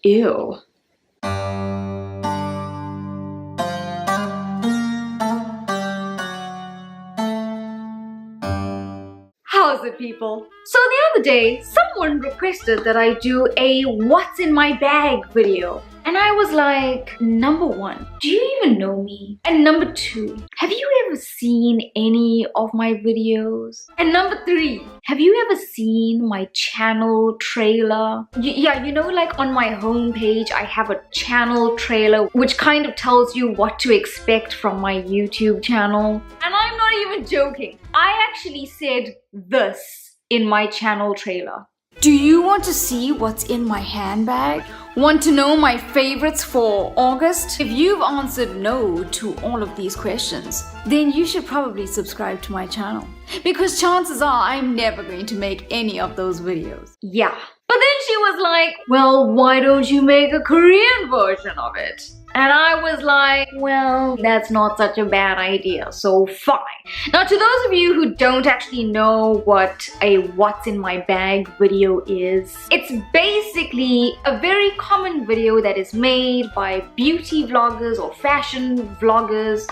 Ew. How's it, people? So the other day, someone requested that I do a what's in my bag video. And I was like, number one, do you even know me? And number two, have you ever seen any of my videos? And number three, have you ever seen my channel trailer? Yeah, you know, like on my homepage, I have a channel trailer which kind of tells you what to expect from my YouTube channel. And I'm not even joking. I actually said this in my channel trailer. Do you want to see what's in my handbag? Want to know my favorites for August? If you've answered no to all of these questions, then you should probably subscribe to my channel, because chances are I'm never going to make any of those videos. Yeah. But then she was like, well, why don't you make a Korean version of it? And I was like, well, that's not such a bad idea, so fine. Now, to those of you who don't actually know what a what's in my bag video is, it's basically a very common video that is made by beauty vloggers or fashion vloggers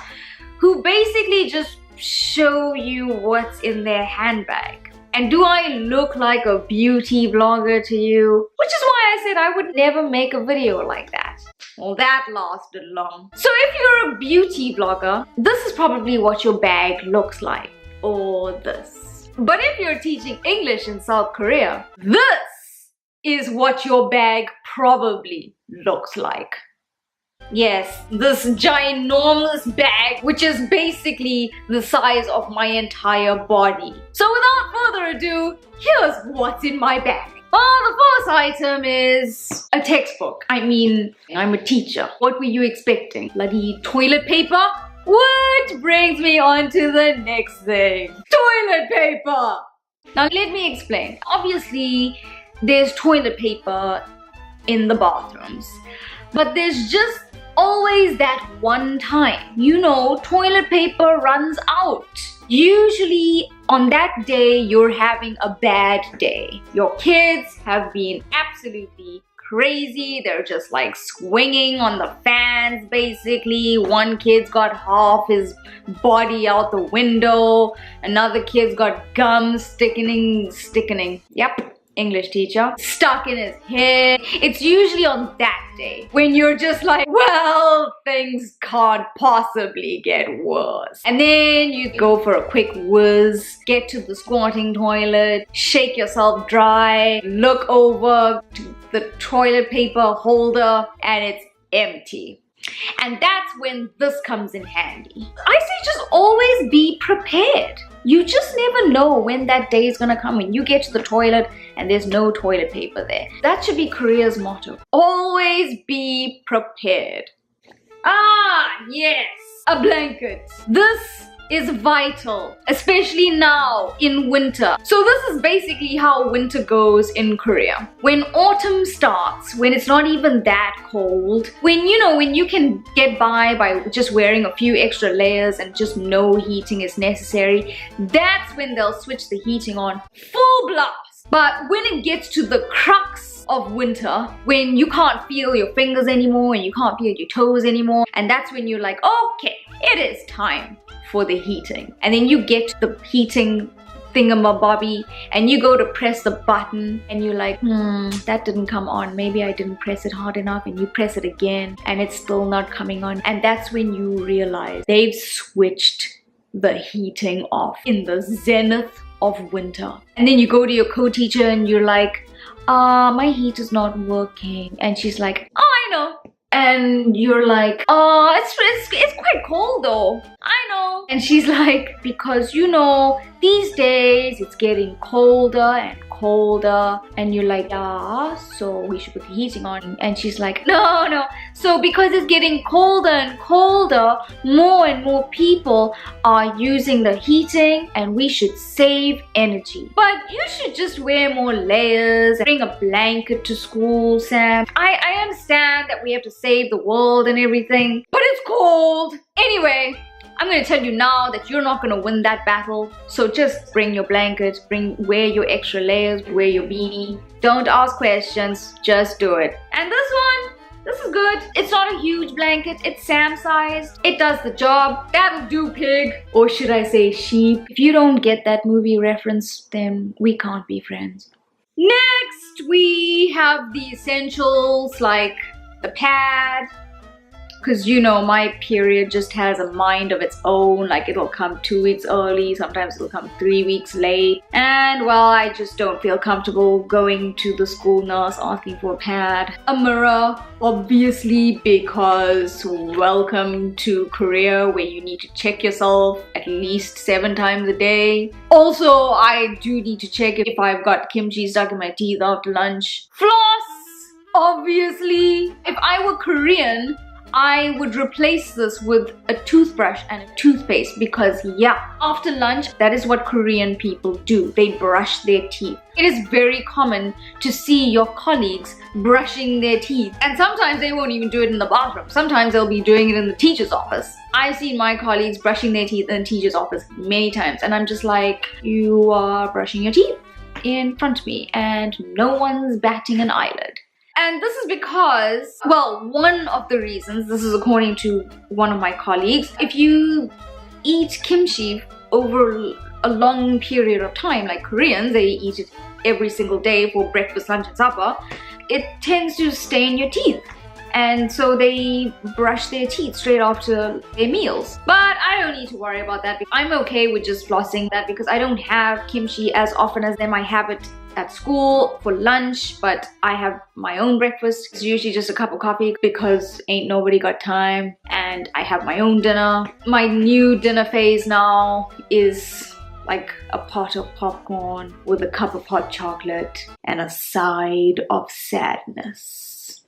who basically just show you what's in their handbag. And do I look like a beauty vlogger to you? Which is why I said I would never make a video like that. Well, that lasted long. So if you're a beauty vlogger, this is probably what your bag looks like. Or this. But if you're teaching English in South Korea, this is what your bag probably looks like. Yes, this ginormous bag, which is basically the size of my entire body. So without further ado, here's what's in my bag. Well, the first item is a textbook. I mean, I'm a teacher. What were you expecting? Bloody toilet paper? Which brings me on to the next thing. Toilet paper! Now let me explain. Obviously, there's toilet paper in the bathrooms. But there's just always that one time, you know, toilet paper runs out. Usually on that day, you're having a bad day. Your kids have been absolutely crazy. They're just like swinging on the fans basically. One kid's got half his body out the window. Another kid's got gum sticking. Yep. English teacher, stuck in his hair. It's usually on that day when you're just like, well, things can't possibly get worse. And then you go for a quick whiz, get to the squatting toilet, shake yourself dry, look over to the toilet paper holder, and it's empty. And that's when this comes in handy. I say just always be prepared. You just never know when that day is gonna come, when you get to the toilet and there's no toilet paper there. That should be Korea's motto. Always be prepared. Ah, yes, a blanket. This is vital, especially now in winter. So this is basically how winter goes in Korea. When autumn starts, when it's not even that cold, when you can get by just wearing a few extra layers and just no heating is necessary, that's when they'll switch the heating on full blast. But when it gets to the crux of winter, when you can't feel your fingers anymore and you can't feel your toes anymore, and that's when you're like, okay, it is time for the heating. And then you get the heating thingamabobby and you go to press the button and you're like, that didn't come on. Maybe I didn't press it hard enough, and you press it again and it's still not coming on. And that's when you realize they've switched the heating off in the zenith of winter. And then you go to your co-teacher and you're like, my heat is not working. And she's like, oh, I know. And you're like, it's quite cold though. I know. And she's like, because these days it's getting colder and colder. And you're like, yeah, so we should put the heating on. And she's like, no. So because it's getting colder and colder, more and more people are using the heating and we should save energy. But you should just wear more layers, bring a blanket to school, Sam. I understand that we have to save the world and everything, but it's cold. Anyway, I'm going to tell you now that you're not going to win that battle. So just bring your blanket, wear your extra layers, wear your beanie. Don't ask questions, just do it. And this this is good. It's not a huge blanket. It's Sam-sized. It does the job. That'll do, pig. Or should I say sheep? If you don't get that movie reference, then we can't be friends. Next, we have the essentials like the pad. Because you know, my period just has a mind of its own. Like, it'll come 2 weeks early, sometimes it'll come 3 weeks late. And well, I just don't feel comfortable going to the school nurse asking for a pad. A mirror, obviously, because welcome to Korea where you need to check yourself at least 7 times a day. Also, I do need to check if I've got kimchi stuck in my teeth after lunch. Floss, obviously. If I were Korean, I would replace this with a toothbrush and a toothpaste because yeah, after lunch, that is what Korean people do. They brush their teeth. It is very common to see your colleagues brushing their teeth, and sometimes they won't even do it in the bathroom. Sometimes they'll be doing it in the teacher's office. I've seen my colleagues brushing their teeth in the teacher's office many times, and I'm just like, you are brushing your teeth in front of me and no one's batting an eyelid. And this is because, well, one of the reasons, this is according to one of my colleagues, if you eat kimchi over a long period of time, like Koreans, they eat it every single day for breakfast, lunch, and supper, it tends to stain your teeth. And so they brush their teeth straight after their meals. But I don't need to worry about that. I'm okay with just flossing that because I don't have kimchi as often as them. I have it at school for lunch, but I have my own breakfast. It's usually just a cup of coffee because ain't nobody got time, and I have my own dinner. My new dinner phase now is like a pot of popcorn with a cup of hot chocolate and a side of sadness.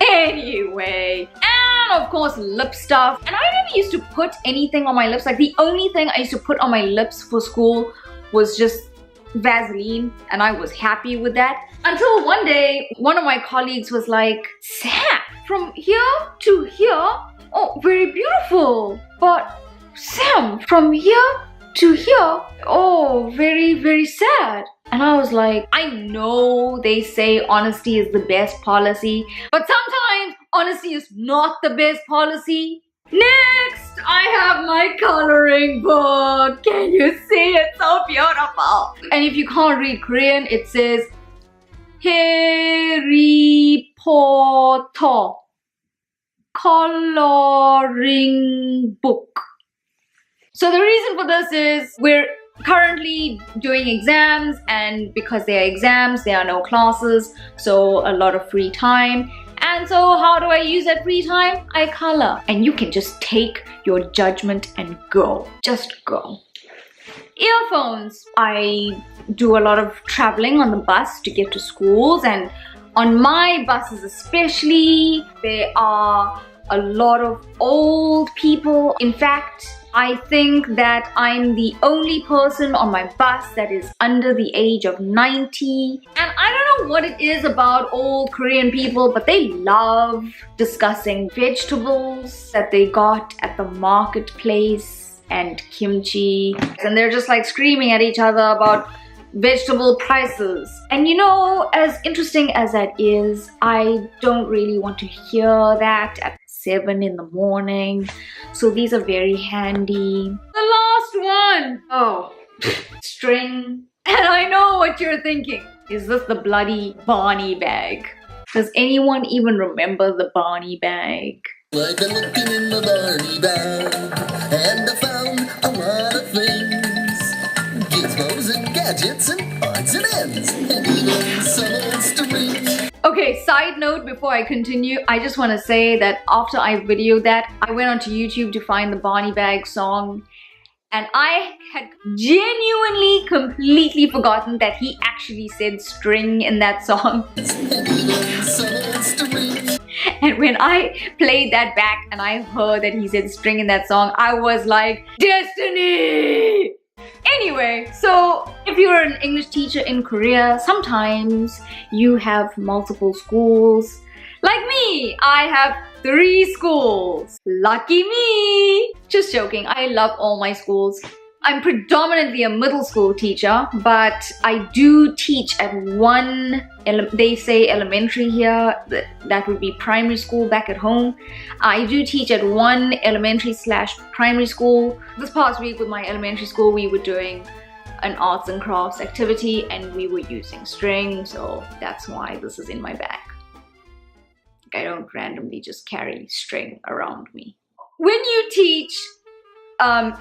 Anyway, and of course lip stuff. And I never used to put anything on my lips. Like, the only thing I used to put on my lips for school was just Vaseline, and I was happy with that. Until one day, one of my colleagues was like, Sam, from here to here, oh, very beautiful. But Sam, from here to here, oh, very, very sad. And I was like, I know they say honesty is the best policy, but sometimes honesty is not the best policy. Next, I have my coloring book. Can you see it? So beautiful. And if you can't read Korean, it says Harry Potter coloring book. So the reason for this is we're currently doing exams, and because they are exams, there are no classes, so a lot of free time. And so how do I use that free time? I color. And you can just take your judgment and go. Just go. Earphones. I do a lot of traveling on the bus to get to schools, and on my buses especially, there are a lot of old people. In fact, I think that I'm the only person on my bus that is under the age of 90. And I don't know what it is about old Korean people, but they love discussing vegetables that they got at the marketplace and kimchi. And they're just like screaming at each other about vegetable prices. And you know, as interesting as that is, I don't really want to hear that at 7 in the morning. So these are very handy. The last one! Oh, string. And I know what you're thinking. Is this the bloody Barney bag? Does anyone even remember the Barney bag? Like I'm looking in the Barney bag, and I found a lot of things. Gizmos and gadgets and odds and ends, and even some old strings. Okay, side note before I continue, I just want to say that after I videoed that, I went onto YouTube to find the Barney Bag song, and I had genuinely completely forgotten that he actually said string in that song. And when I played that back and I heard that he said string in that song, I was like, Destiny! Anyway, so if you're an English teacher in Korea, sometimes you have multiple schools. Like me, I have 3 schools. Lucky me! Just joking, I love all my schools. I'm predominantly a middle school teacher, but I do teach at one, they say elementary here, that would be primary school back at home. I do teach at one elementary/primary school. This past week with my elementary school, we were doing an arts and crafts activity and we were using string, so that's why this is in my bag. I don't randomly just carry string around me. When you teach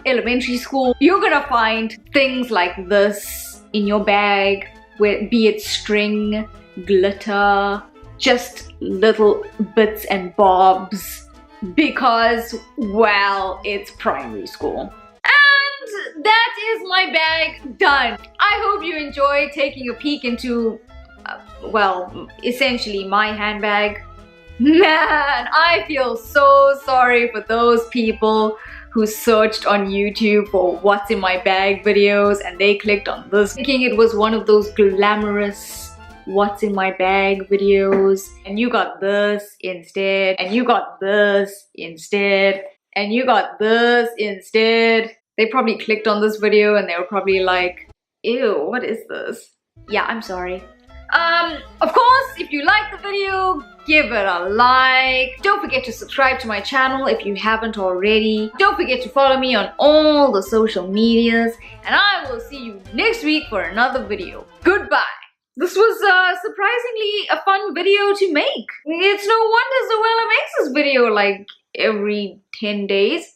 elementary school, you're gonna find things like this in your bag, be it string, glitter, just little bits and bobs, because, well, it's primary school. And that is my bag done. I hope you enjoyed taking a peek into, well, essentially my handbag. Man, I feel so sorry for those people who searched on YouTube for what's in my bag videos and they clicked on this thinking it was one of those glamorous what's in my bag videos, and you got this instead, and you got this instead, and you got this instead. They probably clicked on this video and they were probably like, ew, what is this? Yeah, I'm sorry. Of course, if you like the video, give it a like. Don't forget to subscribe to my channel if you haven't already. Don't forget to follow me on all the social medias, and I will see you next week for another video. Goodbye. This was surprisingly a fun video to make. It's no wonder Zoella makes this video like every 10 days.